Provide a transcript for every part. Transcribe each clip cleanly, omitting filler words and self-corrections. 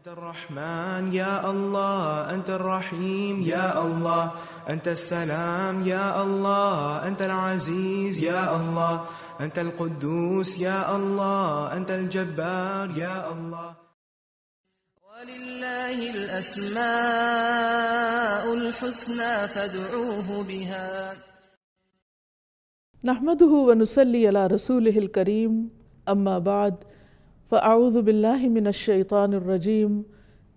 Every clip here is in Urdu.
أنت الرحمن يا الله، أنت الرحيم يا الله، أنت السلام يا الله، أنت العزيز يا الله، أنت القدوس يا الله، أنت الجبار يا الله. ولله الأسماء الحسنى فادعوه بها. نحمده ونصلي على رسوله الكريم، أما بعد فأعوذ بالله من الشيطان الرجيم.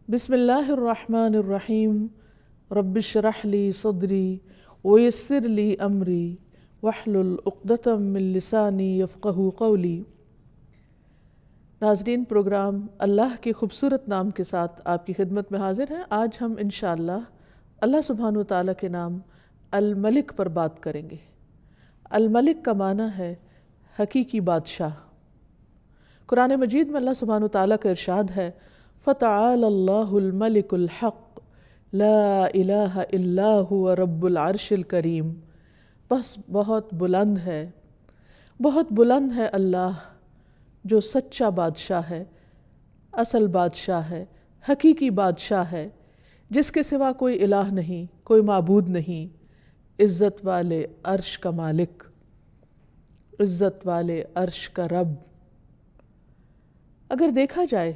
بسم الله الرحمن الرحيم. رب اشرح لي صدري ويسر لي أمري واحلل عقدة من لساني يفقهوا قولي. ناظرین، پروگرام اللہ کے خوبصورت نام کے ساتھ آپ کی خدمت میں حاضر ہیں۔ آج ہم انشاءاللہ اللہ سبحانہ وتعالیٰ کے نام الملک پر بات کریں گے۔ الملک کا معنی ہے حقیقی بادشاہ۔ قرآن مجید میں اللہ سبحانہ وتعالیٰ کا ارشاد ہے، فَتَعَالَى اللَّهُ الْمَلِكُ الْحَقُّ لَا إِلَٰهَ إِلَّا هُوَ رَبُّ الْعَرْشِ الْكَرِيمِ۔ بس بہت بلند ہے اللہ جو سچا بادشاہ ہے، اصل بادشاہ ہے، حقیقی بادشاہ ہے، جس کے سوا کوئی الہ نہیں، کوئی معبود نہیں، عزت والے عرش کا مالک، عزت والے عرش کا رب۔ اگر دیکھا جائے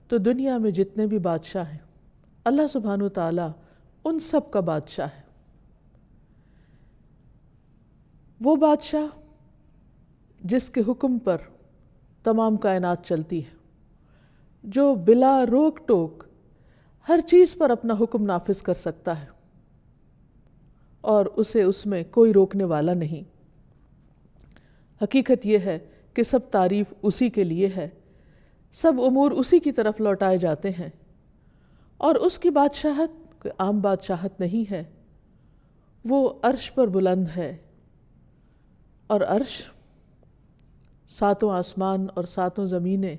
تو دنیا میں جتنے بھی بادشاہ ہیں، اللہ سبحانہ وتعالیٰ ان سب کا بادشاہ ہے۔ وہ بادشاہ جس کے حکم پر تمام کائنات چلتی ہے، جو بلا روک ٹوک ہر چیز پر اپنا حکم نافذ کر سکتا ہے اور اسے اس میں کوئی روکنے والا نہیں۔ حقیقت یہ ہے کہ سب تعریف اسی کے لیے ہے، سب امور اسی کی طرف لوٹائے جاتے ہیں، اور اس کی بادشاہت کوئی عام بادشاہت نہیں ہے۔ وہ عرش پر بلند ہے، اور عرش ساتوں آسمان اور ساتوں زمینیں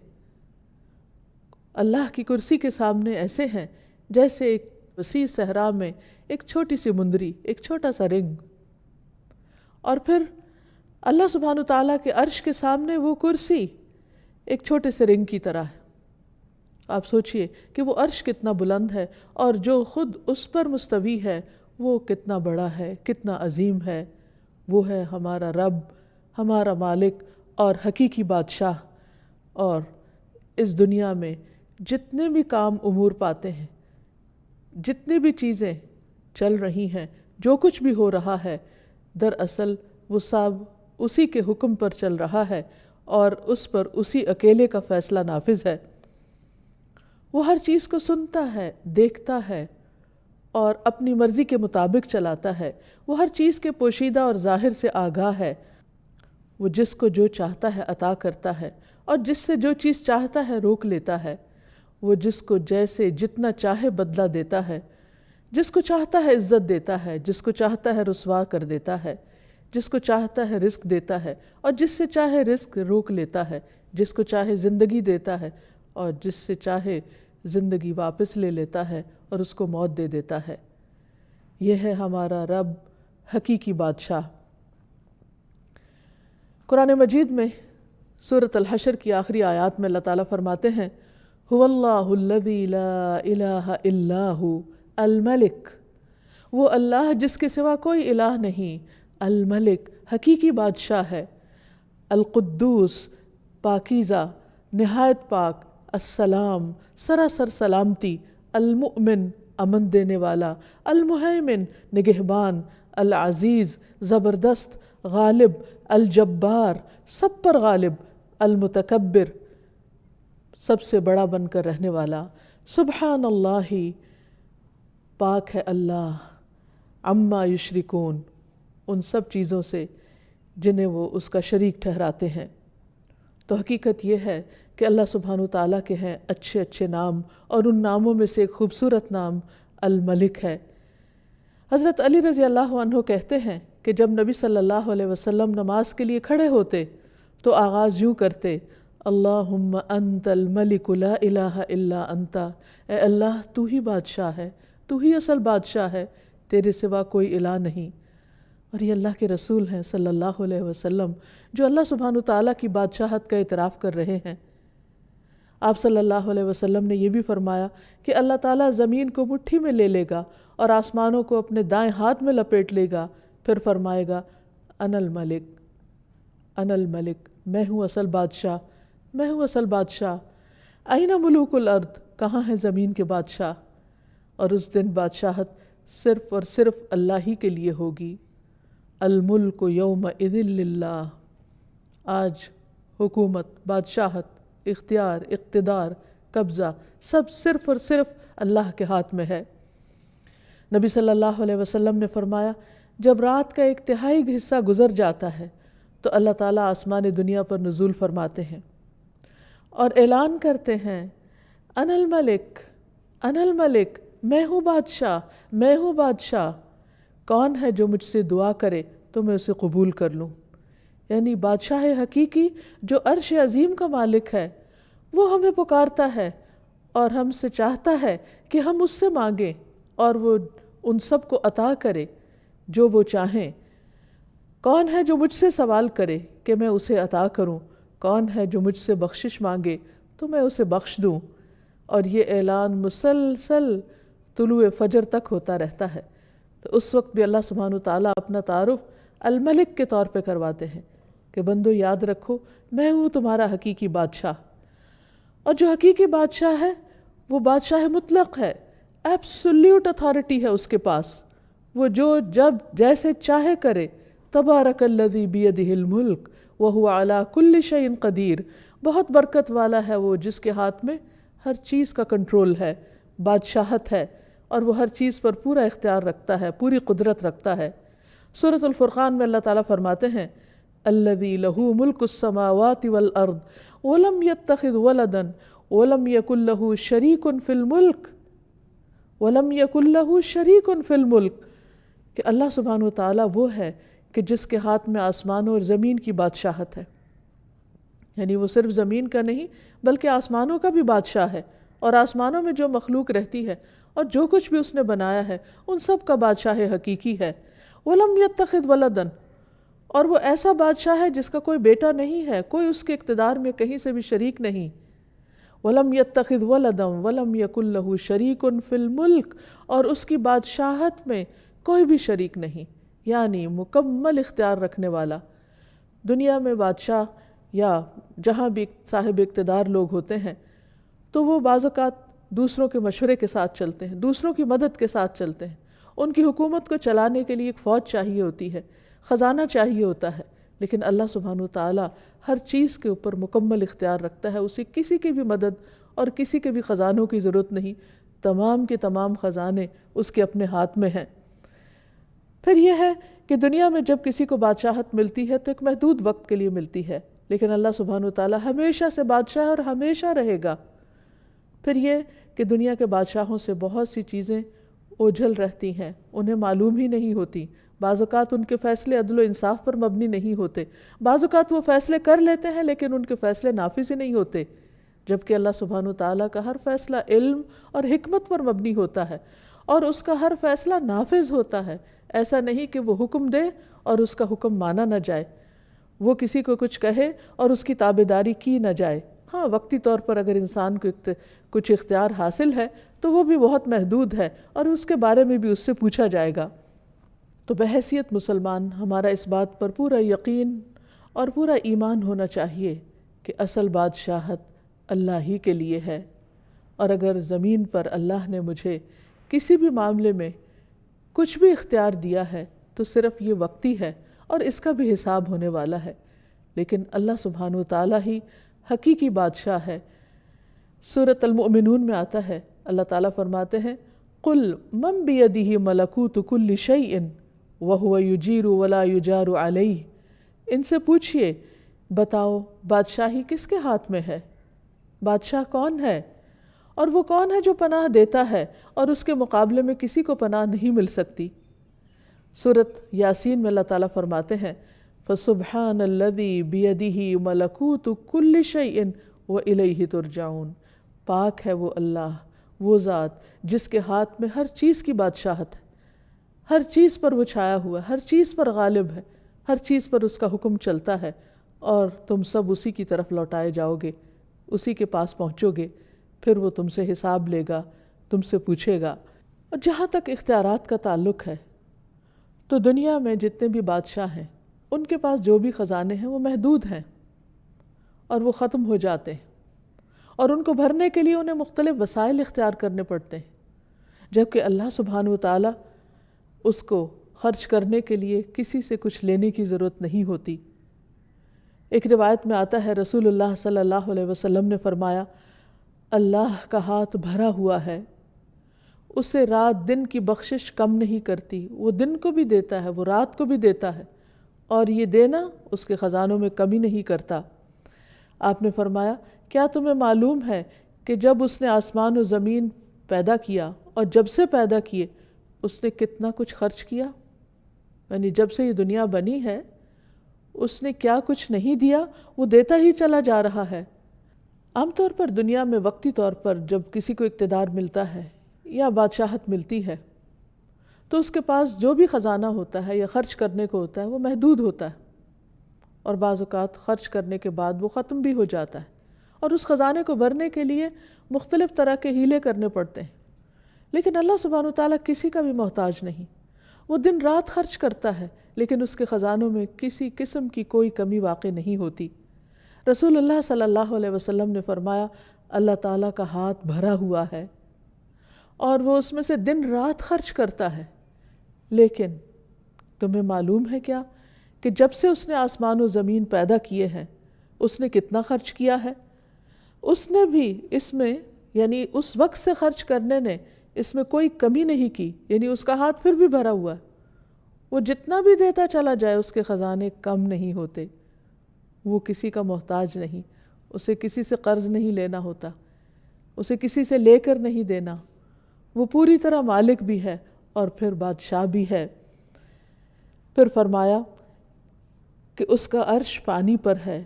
اللہ کی کرسی کے سامنے ایسے ہیں جیسے ایک وسیع صحرا میں ایک چھوٹی سی مندری، ایک چھوٹا سا رنگ، اور پھر اللہ سبحانہ وتعالیٰ کے عرش کے سامنے وہ کرسی ایک چھوٹے سے رنگ کی طرح ہے۔ آپ سوچئے کہ وہ عرش کتنا بلند ہے، اور جو خود اس پر مستوی ہے وہ کتنا بڑا ہے، کتنا عظیم ہے۔ وہ ہے ہمارا رب، ہمارا مالک اور حقیقی بادشاہ۔ اور اس دنیا میں جتنے بھی کام امور پاتے ہیں، جتنی بھی چیزیں چل رہی ہیں، جو کچھ بھی ہو رہا ہے، دراصل وہ سب اسی کے حکم پر چل رہا ہے، اور اس پر اسی اکیلے کا فیصلہ نافذ ہے۔ وہ ہر چیز کو سنتا ہے، دیکھتا ہے اور اپنی مرضی کے مطابق چلاتا ہے۔ وہ ہر چیز کے پوشیدہ اور ظاہر سے آگاہ ہے۔ وہ جس کو جو چاہتا ہے عطا کرتا ہے، اور جس سے جو چیز چاہتا ہے روک لیتا ہے۔ وہ جس کو جیسے جتنا چاہے بدلہ دیتا ہے، جس کو چاہتا ہے عزت دیتا ہے، جس کو چاہتا ہے رسوا کر دیتا ہے، جس کو چاہتا ہے رزق دیتا ہے، اور جس سے چاہے رزق روک لیتا ہے، جس کو چاہے زندگی دیتا ہے، اور جس سے چاہے زندگی واپس لے لیتا ہے اور اس کو موت دے دیتا ہے۔ یہ ہے ہمارا رب، حقیقی بادشاہ۔ قرآن مجید میں سورۃ الحشر کی آخری آیات میں اللہ تعالیٰ فرماتے ہیں، هو اللہ الذی لا الہ الا هو الملک۔ وہ اللہ جس کے سوا کوئی الہ نہیں، الملک حقیقی بادشاہ ہے، القدوس پاکیزہ، نہایت پاک، السلام سراسر سلامتی، المؤمن امن دینے والا، المہیمن نگہبان، العزیز زبردست، غالب، الجبار سب پر غالب، المتکبر سب سے بڑا بن کر رہنے والا۔ سبحان اللہ، پاک ہے اللہ، عما یشرکون، ان سب چیزوں سے جنہیں وہ اس کا شریک ٹھہراتے ہیں۔ تو حقیقت یہ ہے کہ اللہ سبحانہ وتعالیٰ کے ہیں اچھے اچھے نام، اور ان ناموں میں سے ایک خوبصورت نام الملک ہے۔ حضرت علی رضی اللہ عنہ کہتے ہیں کہ جب نبی صلی اللہ علیہ وسلم نماز کے لیے کھڑے ہوتے تو آغاز یوں کرتے، اللہم انت الملک لا الہ الا انت۔ اے اللہ، تو ہی بادشاہ ہے، تو ہی اصل بادشاہ ہے، تیرے سوا کوئی الہ نہیں۔ اور یہ اللہ کے رسول ہیں صلی اللہ علیہ وسلم، جو اللہ سبحانہ تعالیٰ کی بادشاہت کا اعتراف کر رہے ہیں۔ آپ صلی اللہ علیہ وسلم نے یہ بھی فرمایا کہ اللہ تعالیٰ زمین کو مٹھی میں لے لے گا اور آسمانوں کو اپنے دائیں ہاتھ میں لپیٹ لے گا، پھر فرمائے گا انا الملک، انا الملک، میں ہوں اصل بادشاہ، میں ہوں اصل بادشاہ، این ملوک الارض، کہاں ہے زمین کے بادشاہ؟ اور اس دن بادشاہت صرف اور صرف اللہ ہی کے لیے ہوگی۔ الملک یومئذ للہ، آج حکومت، بادشاہت، اختیار، اقتدار، قبضہ سب صرف اور صرف اللہ کے ہاتھ میں ہے۔ نبی صلی اللہ علیہ وسلم نے فرمایا جب رات کا 1/3 حصہ گزر جاتا ہے تو اللہ تعالیٰ آسمان دنیا پر نزول فرماتے ہیں اور اعلان کرتے ہیں انا الملک، انا الملک، میں ہوں بادشاہ، میں ہوں بادشاہ، کون ہے جو مجھ سے دعا کرے تو میں اسے قبول کر لوں۔ یعنی بادشاہ حقیقی جو عرش عظیم کا مالک ہے وہ ہمیں پکارتا ہے اور ہم سے چاہتا ہے کہ ہم اس سے مانگیں اور وہ ان سب کو عطا کرے جو وہ چاہیں۔ کون ہے جو مجھ سے سوال کرے کہ میں اسے عطا کروں؟ کون ہے جو مجھ سے بخشش مانگے تو میں اسے بخش دوں؟ اور یہ اعلان مسلسل طلوع فجر تک ہوتا رہتا ہے۔ تو اس وقت بھی اللہ سبحانہ وتعالیٰ اپنا تعارف الملک کے طور پہ کرواتے ہیں کہ بندو یاد رکھو میں ہوں تمہارا حقیقی بادشاہ۔ اور جو حقیقی بادشاہ ہے وہ بادشاہ مطلق ہے، ایبسولیوٹ اتھارٹی ہے اس کے پاس، وہ جو جب جیسے چاہے کرے۔ تبارک الذی بیدہ الملک وہو علی کل شیء قدیر، بہت برکت والا ہے وہ جس کے ہاتھ میں ہر چیز کا کنٹرول ہے، بادشاہت ہے، اور وہ ہر چیز پر پورا اختیار رکھتا ہے، پوری قدرت رکھتا ہے۔ سورۃ الفرقان میں اللہ تعالیٰ فرماتے ہیں الذی لہ ملک السماوات والارض ولم یتخذ ولدا ولم یکن لہ شریک فی الملک، ولم یکن لہ شریک فی الملک، کہ اللہ سبحانہ وتعالیٰ وہ ہے کہ جس کے ہاتھ میں آسمانوں اور زمین کی بادشاہت ہے۔ یعنی وہ صرف زمین کا نہیں بلکہ آسمانوں کا بھی بادشاہ ہے، اور آسمانوں میں جو مخلوق رہتی ہے اور جو کچھ بھی اس نے بنایا ہے ان سب کا بادشاہ حقیقی ہے۔ وَلَمْ يَتَّخِذْ وَلَدًا، اور وہ ایسا بادشاہ ہے جس کا کوئی بیٹا نہیں ہے، کوئی اس کے اقتدار میں کہیں سے بھی شریک نہیں۔ وَلَمْ يَتَّخِذْ وَلَدًا وَلَمْ يَكُنْ لَهُ شَرِيكٌ فِي الْمُلْكِ، اور اس کی بادشاہت میں کوئی بھی شریک نہیں، یعنی مکمل اختیار رکھنے والا۔ دنیا میں بادشاہ یا جہاں بھی صاحب اقتدار لوگ ہوتے ہیں تو وہ بعض اوقات دوسروں کے مشورے کے ساتھ چلتے ہیں، دوسروں کی مدد کے ساتھ چلتے ہیں۔ ان کی حکومت کو چلانے کے لیے ایک فوج چاہیے ہوتی ہے، خزانہ چاہیے ہوتا ہے، لیکن اللہ سبحانہ وتعالیٰ ہر چیز کے اوپر مکمل اختیار رکھتا ہے، اسے کسی کی بھی مدد اور کسی کے بھی خزانوں کی ضرورت نہیں، تمام کے تمام خزانے اس کے اپنے ہاتھ میں ہیں۔ پھر یہ ہے کہ دنیا میں جب کسی کو بادشاہت ملتی ہے تو ایک محدود وقت کے لیے ملتی ہے، لیکن اللہ سبحانہ وتعالیٰ ہمیشہ سے بادشاہ ہے اور ہمیشہ رہے گا۔ پھر یہ کہ دنیا کے بادشاہوں سے بہت سی چیزیں اوجھل رہتی ہیں، انہیں معلوم ہی نہیں ہوتی، بعض اوقات ان کے فیصلے عدل و انصاف پر مبنی نہیں ہوتے، بعض اوقات وہ فیصلے کر لیتے ہیں لیکن ان کے فیصلے نافذ ہی نہیں ہوتے، جبکہ اللہ سبحانہ وتعالیٰ کا ہر فیصلہ علم اور حکمت پر مبنی ہوتا ہے اور اس کا ہر فیصلہ نافذ ہوتا ہے۔ ایسا نہیں کہ وہ حکم دے اور اس کا حکم مانا نہ جائے، وہ کسی کو کچھ کہے اور اس کی تابعداری کی نہ جائے۔ ہاں، وقتی طور پر اگر انسان کو کچھ اختیار حاصل ہے تو وہ بھی بہت محدود ہے اور اس کے بارے میں بھی اس سے پوچھا جائے گا۔ تو بحیثیت مسلمان ہمارا اس بات پر پورا یقین اور پورا ایمان ہونا چاہیے کہ اصل بادشاہت اللہ ہی کے لیے ہے، اور اگر زمین پر اللہ نے مجھے کسی بھی معاملے میں کچھ بھی اختیار دیا ہے تو صرف یہ وقتی ہے اور اس کا بھی حساب ہونے والا ہے، لیکن اللہ سبحانہ وتعالیٰ ہی حقیقی بادشاہ ہے۔ سورۃ المؤمنون میں آتا ہے، اللہ تعالیٰ فرماتے ہیں قُلْ مَنْ بِيَدِهِ مَلَكُوتُ كُلِّ شَيْءٍ وَهُوَ يُجِيرُ وَلَا يُجَارُ عَلَيْهِ، ان سے پوچھئے بتاؤ بادشاہی کس کے ہاتھ میں ہے، بادشاہ کون ہے، اور وہ کون ہے جو پناہ دیتا ہے اور اس کے مقابلے میں کسی کو پناہ نہیں مل سکتی۔ سورۃ یاسین میں اللہ تعالیٰ فرماتے ہیں فَسُبْحَانَ الَّذِي بِيَدِهِ مَلَكُوتُ كُلِّ شَيْءٍ وَإِلَيْهِ تُرْجَعُونَ، پاک ہے وہ اللہ، وہ ذات جس کے ہاتھ میں ہر چیز کی بادشاہت ہے، ہر چیز پر وہ چھایا ہوا ہے، ہر چیز پر غالب ہے، ہر چیز پر اس کا حکم چلتا ہے، اور تم سب اسی کی طرف لوٹائے جاؤ گے۔ اسی کے پاس پہنچو گے، پھر وہ تم سے حساب لے گا، تم سے پوچھے گا۔ اور جہاں تک اختیارات کا تعلق ہے تو دنیا میں جتنے بھی بادشاہ ہیں ان کے پاس جو بھی خزانے ہیں وہ محدود ہیں اور وہ ختم ہو جاتے ہیں، اور ان کو بھرنے کے لیے انہیں مختلف وسائل اختیار کرنے پڑتے ہیں، جبکہ اللہ سبحانہ وتعالی اس کو خرچ کرنے کے لیے کسی سے کچھ لینے کی ضرورت نہیں ہوتی۔ ایک روایت میں آتا ہے رسول اللہ صلی اللہ علیہ وسلم نے فرمایا، اللہ کا ہاتھ بھرا ہوا ہے، اسے رات دن کی بخشش کم نہیں کرتی، وہ دن کو بھی دیتا ہے، وہ رات کو بھی دیتا ہے، اور یہ دینا اس کے خزانوں میں کمی نہیں کرتا۔ آپ نے فرمایا، کیا تمہیں معلوم ہے کہ جب اس نے آسمان و زمین پیدا کیا اور جب سے پیدا کیے اس نے کتنا کچھ خرچ کیا؟ یعنی جب سے یہ دنیا بنی ہے اس نے کیا کچھ نہیں دیا، وہ دیتا ہی چلا جا رہا ہے۔ عام طور پر دنیا میں وقتی طور پر جب کسی کو اقتدار ملتا ہے یا بادشاہت ملتی ہے تو اس کے پاس جو بھی خزانہ ہوتا ہے یا خرچ کرنے کو ہوتا ہے وہ محدود ہوتا ہے، اور بعض اوقات خرچ کرنے کے بعد وہ ختم بھی ہو جاتا ہے، اور اس خزانے کو بھرنے کے لیے مختلف طرح کے ہیلے کرنے پڑتے ہیں۔ لیکن اللہ سبحانہ وتعالیٰ کسی کا بھی محتاج نہیں، وہ دن رات خرچ کرتا ہے لیکن اس کے خزانوں میں کسی قسم کی کوئی کمی واقع نہیں ہوتی۔ رسول اللہ صلی اللہ علیہ وسلم نے فرمایا، اللہ تعالیٰ کا ہاتھ بھرا ہوا ہے اور وہ اس میں سے دن رات خرچ کرتا ہے، لیکن تمہیں معلوم ہے کیا کہ جب سے اس نے آسمان و زمین پیدا کیے ہیں اس نے کتنا خرچ کیا ہے؟ اس نے بھی اس میں یعنی اس وقت سے خرچ کرنے نے اس میں کوئی کمی نہیں کی، یعنی اس کا ہاتھ پھر بھی بھرا ہوا ہے، وہ جتنا بھی دیتا چلا جائے اس کے خزانے کم نہیں ہوتے، وہ کسی کا محتاج نہیں، اسے کسی سے قرض نہیں لینا ہوتا، اسے کسی سے لے کر نہیں دینا، وہ پوری طرح مالک بھی ہے اور پھر بادشاہ بھی ہے۔ پھر فرمایا کہ اس کا عرش پانی پر ہے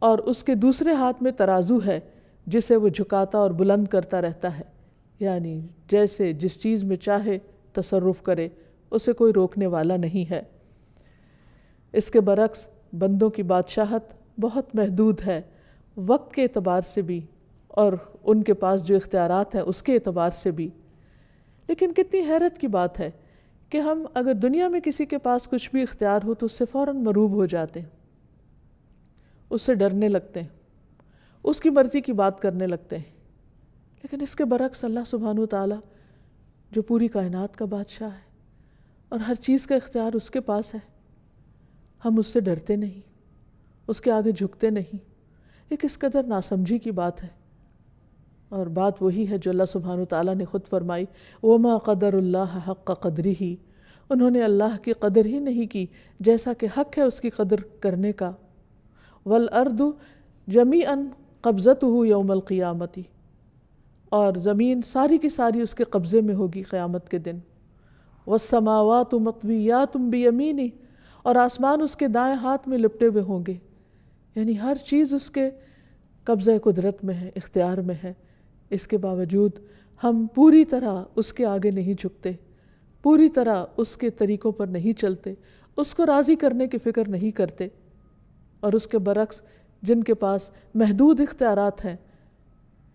اور اس کے دوسرے ہاتھ میں ترازو ہے جسے وہ جھکاتا اور بلند کرتا رہتا ہے، یعنی جیسے جس چیز میں چاہے تصرف کرے، اسے کوئی روکنے والا نہیں ہے۔ اس کے برعکس بندوں کی بادشاہت بہت محدود ہے، وقت کے اعتبار سے بھی اور ان کے پاس جو اختیارات ہیں اس کے اعتبار سے بھی۔ لیکن کتنی حیرت کی بات ہے کہ ہم اگر دنیا میں کسی کے پاس کچھ بھی اختیار ہو تو اس سے فوراً مروب ہو جاتے ہیں، اس سے ڈرنے لگتے ہیں، اس کی مرضی کی بات کرنے لگتے ہیں۔ لیکن اس کے برعکس اللہ سبحانہ وتعالیٰ جو پوری کائنات کا بادشاہ ہے اور ہر چیز کا اختیار اس کے پاس ہے، ہم اس سے ڈرتے نہیں، اس کے آگے جھکتے نہیں۔ یہ کس قدر ناسمجھی کی بات ہے، اور بات وہی ہے جو اللہ سبحانہ وتعالیٰ نے خود فرمائی، وَمَا قَدَرُ اللَّهَ حَقَّ قَدْرِهِ، انہوں نے اللہ کی قدر ہی نہیں کی جیسا کہ حق ہے اس کی قدر کرنے کا۔ وَالْأَرْضُ جَمِيعًا قَبْضَتُهُ يَوْمَ الْقِيَامَةِ، اور زمین ساری کی ساری اس کے قبضے میں ہوگی قیامت کے دن۔ وَالسَّمَاوَاتُ مَطْوِيَّاتٌ بِيَمِينِهِ، اور آسمان اس کے دائیں ہاتھ میں لپٹے ہوئے ہوں گے، یعنی ہر چیز اس کے قبضہ قدرت میں ہے، اختیار میں ہے۔ اس کے باوجود ہم پوری طرح اس کے آگے نہیں جھکتے، پوری طرح اس کے طریقوں پر نہیں چلتے، اس کو راضی کرنے کی فکر نہیں کرتے، اور اس کے برعکس جن کے پاس محدود اختیارات ہیں،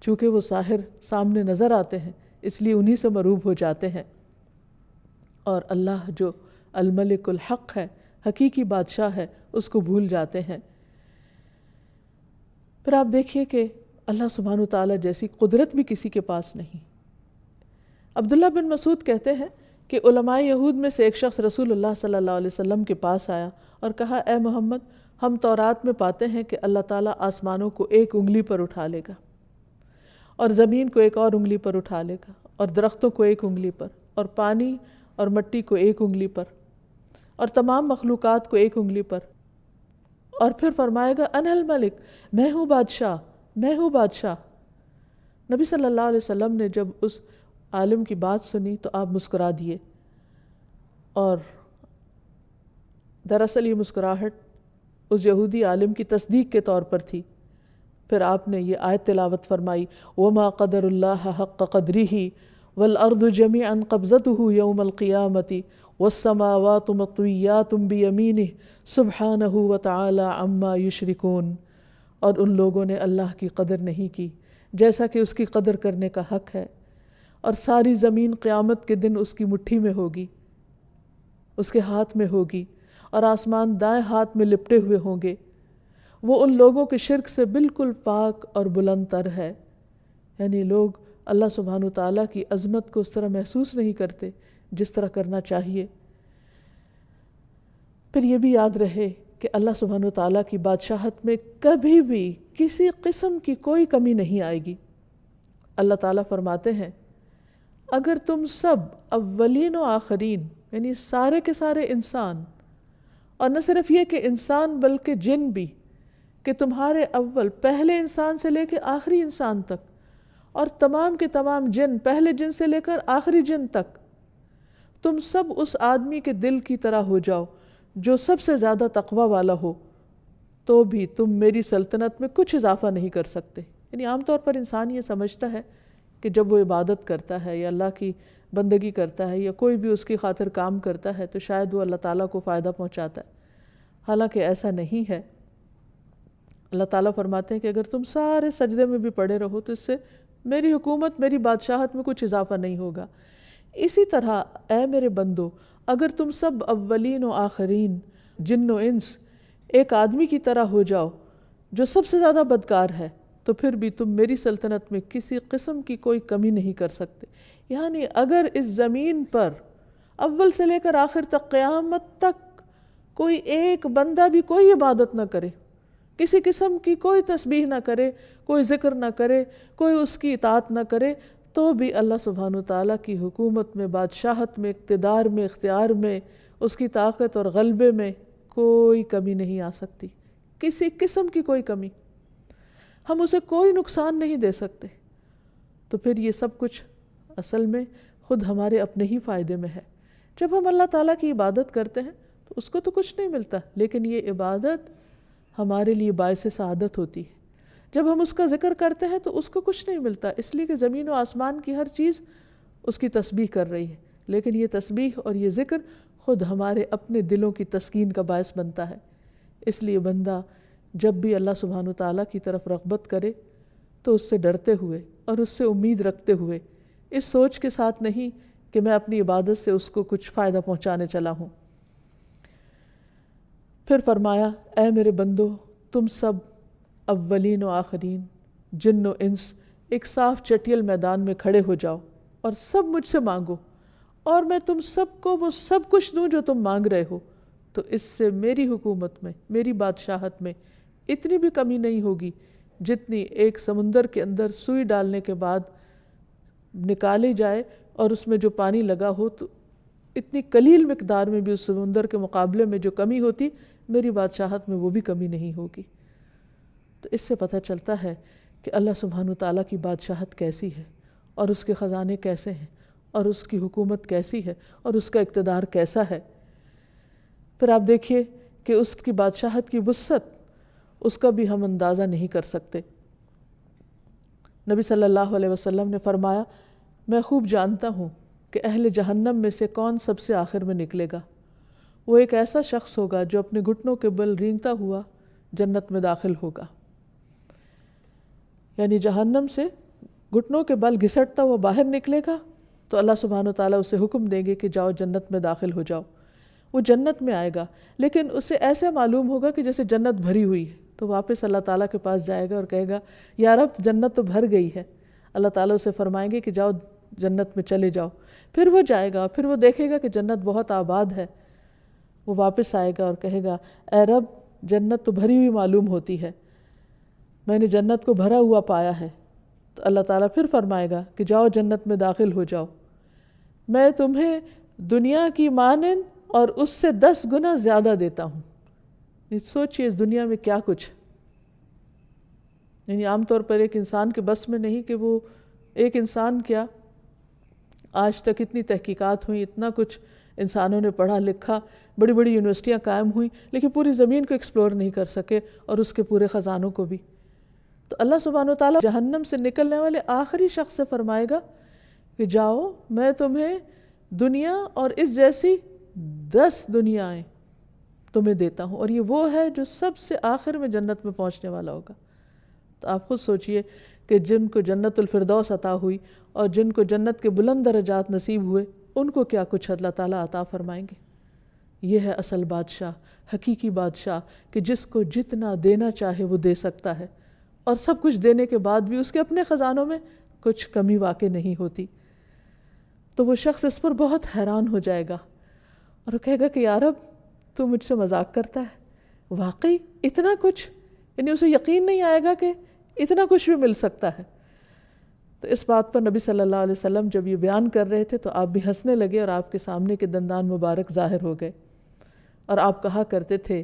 چونکہ وہ ظاہر سامنے نظر آتے ہیں اس لیے انہی سے مروب ہو جاتے ہیں، اور اللہ جو الملک الحق ہے، حقیقی بادشاہ ہے، اس کو بھول جاتے ہیں۔ پھر آپ دیکھیے کہ اللہ سبحانہ وتعالیٰ جیسی قدرت بھی کسی کے پاس نہیں۔ عبداللہ بن مسعود کہتے ہیں کہ علماء یہود میں سے ایک شخص رسول اللہ صلی اللہ علیہ وسلم کے پاس آیا اور کہا، اے محمد، ہم تورات میں پاتے ہیں کہ اللہ تعالیٰ آسمانوں کو ایک انگلی پر اٹھا لے گا، اور زمین کو ایک اور انگلی پر اٹھا لے گا، اور درختوں کو ایک انگلی پر، اور پانی اور مٹی کو ایک انگلی پر، اور تمام مخلوقات کو ایک انگلی پر، اور پھر فرمائے گا، انا الملک، میں ہوں بادشاہ، میں ہوں بادشاہ۔ نبی صلی اللہ علیہ وسلم نے جب اس عالم کی بات سنی تو آپ مسکرا دیے، اور دراصل یہ مسکراہٹ اس یہودی عالم کی تصدیق کے طور پر تھی۔ پھر آپ نے یہ آیت تلاوت فرمائی، وَمَا قَدَرُ اللَّهَ حَقَّ قَدْرِهِ وَالْأَرْضُ جَمِيعًا قَبْضَتُهُ يَوْمَ الْقِيَامَةِ وَالسَّمَاوَاتُ مَطْوِيَّاتٌ بِيَمِينِهِ سُبْحَانَهُ وَتَعَالَى عَمَّا يُشْرِكُونَ۔ اور ان لوگوں نے اللہ کی قدر نہیں کی جیسا کہ اس کی قدر کرنے کا حق ہے، اور ساری زمین قیامت کے دن اس کی مٹھی میں ہوگی، اس کے ہاتھ میں ہوگی، اور آسمان دائیں ہاتھ میں لپٹے ہوئے ہوں گے۔ وہ ان لوگوں کے شرک سے بالکل پاک اور بلند تر ہے، یعنی لوگ اللہ سبحانہ وتعالیٰ کی عظمت کو اس طرح محسوس نہیں کرتے جس طرح کرنا چاہیے۔ پھر یہ بھی یاد رہے کہ اللہ سبحانہ وتعالیٰ کی بادشاہت میں کبھی بھی کسی قسم کی کوئی کمی نہیں آئے گی۔ اللہ تعالیٰ فرماتے ہیں اگر تم سب اولین و آخرین، یعنی سارے کے سارے انسان، اور نہ صرف یہ کہ انسان بلکہ جن بھی، کہ تمہارے اول پہلے انسان سے لے کے آخری انسان تک، اور تمام کے تمام جن پہلے جن سے لے کر آخری جن تک، تم سب اس آدمی کے دل کی طرح ہو جاؤ جو سب سے زیادہ تقوی والا ہو، تو بھی تم میری سلطنت میں کچھ اضافہ نہیں کر سکتے۔ یعنی عام طور پر انسان یہ سمجھتا ہے کہ جب وہ عبادت کرتا ہے یا اللہ کی بندگی کرتا ہے یا کوئی بھی اس کی خاطر کام کرتا ہے تو شاید وہ اللہ تعالیٰ کو فائدہ پہنچاتا ہے، حالانکہ ایسا نہیں ہے۔ اللہ تعالیٰ فرماتے ہیں کہ اگر تم سارے سجدے میں بھی پڑے رہو تو اس سے میری حکومت، میری بادشاہت میں کچھ اضافہ نہیں ہوگا۔ اسی طرح اے میرے بندو، اگر تم سب اولین و آخرین، جن و انس، ایک آدمی کی طرح ہو جاؤ جو سب سے زیادہ بدکار ہے، تو پھر بھی تم میری سلطنت میں کسی قسم کی کوئی کمی نہیں کر سکتے۔ یعنی اگر اس زمین پر اول سے لے کر آخر تک قیامت تک کوئی ایک بندہ بھی کوئی عبادت نہ کرے، کسی قسم کی کوئی تسبیح نہ کرے، کوئی ذکر نہ کرے، کوئی اس کی اطاعت نہ کرے، تو بھی اللہ سبحانہ وتعالیٰ کی حکومت میں، بادشاہت میں، اقتدار میں، اختیار میں، اس کی طاقت اور غلبے میں کوئی کمی نہیں آ سکتی، کسی قسم کی کوئی کمی۔ ہم اسے کوئی نقصان نہیں دے سکتے۔ تو پھر یہ سب کچھ اصل میں خود ہمارے اپنے ہی فائدے میں ہے۔ جب ہم اللہ تعالیٰ کی عبادت کرتے ہیں تو اس کو تو کچھ نہیں ملتا، لیکن یہ عبادت ہمارے لیے باعث سعادت ہوتی ہے۔ جب ہم اس کا ذکر کرتے ہیں تو اس کو کچھ نہیں ملتا، اس لیے کہ زمین و آسمان کی ہر چیز اس کی تسبیح کر رہی ہے، لیکن یہ تسبیح اور یہ ذکر خود ہمارے اپنے دلوں کی تسکین کا باعث بنتا ہے۔ اس لیے بندہ جب بھی اللہ سبحانہ وتعالیٰ کی طرف رغبت کرے تو اس سے ڈرتے ہوئے اور اس سے امید رکھتے ہوئے، اس سوچ کے ساتھ نہیں کہ میں اپنی عبادت سے اس کو کچھ فائدہ پہنچانے چلا ہوں۔ پھر فرمایا اے میرے بندو، تم سب اولین و آخرین، جن و انس، ایک صاف چٹیل میدان میں کھڑے ہو جاؤ اور سب مجھ سے مانگو، اور میں تم سب کو وہ سب کچھ دوں جو تم مانگ رہے ہو، تو اس سے میری حکومت میں، میری بادشاہت میں اتنی بھی کمی نہیں ہوگی جتنی ایک سمندر کے اندر سوئی ڈالنے کے بعد نکالی جائے اور اس میں جو پانی لگا ہو، تو اتنی قلیل مقدار میں بھی اس سمندر کے مقابلے میں جو کمی ہوتی، میری بادشاہت میں وہ بھی کمی نہیں ہوگی۔ تو اس سے پتہ چلتا ہے کہ اللہ سبحانہ وتعالیٰ کی بادشاہت کیسی ہے، اور اس کے خزانے کیسے ہیں، اور اس کی حکومت کیسی ہے، اور اس کا اقتدار کیسا ہے۔ پھر آپ دیکھیے کہ اس کی بادشاہت کی وسعت، اس کا بھی ہم اندازہ نہیں کر سکتے۔ نبی صلی اللہ علیہ وسلم نے فرمایا میں خوب جانتا ہوں کہ اہل جہنم میں سے کون سب سے آخر میں نکلے گا۔ وہ ایک ایسا شخص ہوگا جو اپنے گھٹنوں کے بل رینگتا ہوا جنت میں داخل ہوگا، یعنی جہنم سے گھٹنوں کے بل گھسٹتا ہوا باہر نکلے گا تو اللہ سبحانہ وتعالیٰ اسے حکم دیں گے کہ جاؤ جنت میں داخل ہو جاؤ۔ وہ جنت میں آئے گا، لیکن اسے ایسے معلوم ہوگا کہ جیسے جنت بھری ہوئی ہے، تو واپس اللہ تعالیٰ کے پاس جائے گا اور کہے گا یا رب جنت تو بھر گئی ہے۔ اللہ تعالیٰ اسے فرمائیں گے کہ جاؤ جنت میں چلے جاؤ۔ پھر وہ جائے گا، پھر وہ دیکھے گا کہ جنت بہت آباد ہے، وہ واپس آئے گا اور کہے گا اے رب جنت تو بھری ہوئی معلوم ہوتی ہے، میں نے جنت کو بھرا ہوا پایا ہے۔ تو اللہ تعالیٰ پھر فرمائے گا کہ جاؤ جنت میں داخل ہو جاؤ، میں تمہیں دنیا کی مانند اور اس سے 10 گنا زیادہ دیتا ہوں۔ سوچئے اس دنیا میں کیا کچھ، یعنی عام طور پر ایک انسان کے بس میں نہیں کہ وہ ایک انسان کیا، آج تک اتنی تحقیقات ہوئیں، اتنا کچھ انسانوں نے پڑھا لکھا، بڑی بڑی یونیورسٹیاں قائم ہوئیں، لیکن پوری زمین کو ایکسپلور نہیں کر سکے اور اس کے پورے خزانوں کو بھی۔ تو اللہ سبحانہ وتعالیٰ جہنم سے نکلنے والے آخری شخص سے فرمائے گا کہ جاؤ میں تمہیں دنیا اور اس جیسی 10 دنیایں تمہیں دیتا ہوں، اور یہ وہ ہے جو سب سے آخر میں جنت میں پہنچنے والا ہوگا۔ تو آپ خود سوچئے کہ جن کو جنت الفردوس عطا ہوئی اور جن کو جنت کے بلند درجات نصیب ہوئے، ان کو کیا کچھ اللہ تعالیٰ عطا فرمائیں گے۔ یہ ہے اصل بادشاہ، حقیقی بادشاہ، کہ جس کو جتنا دینا چاہے وہ دے سکتا ہے، اور سب کچھ دینے کے بعد بھی اس کے اپنے خزانوں میں کچھ کمی واقع نہیں ہوتی۔ تو وہ شخص اس پر بہت حیران ہو جائے گا اور وہ کہے گا کہ یا رب تو مجھ سے مذاق کرتا ہے، واقعی اتنا کچھ، یعنی اسے یقین نہیں آئے گا کہ اتنا کچھ بھی مل سکتا ہے۔ تو اس بات پر نبی صلی اللہ علیہ وسلم جب یہ بیان کر رہے تھے تو آپ بھی ہنسنے لگے اور آپ کے سامنے کے دندان مبارک ظاہر ہو گئے، اور آپ کہا کرتے تھے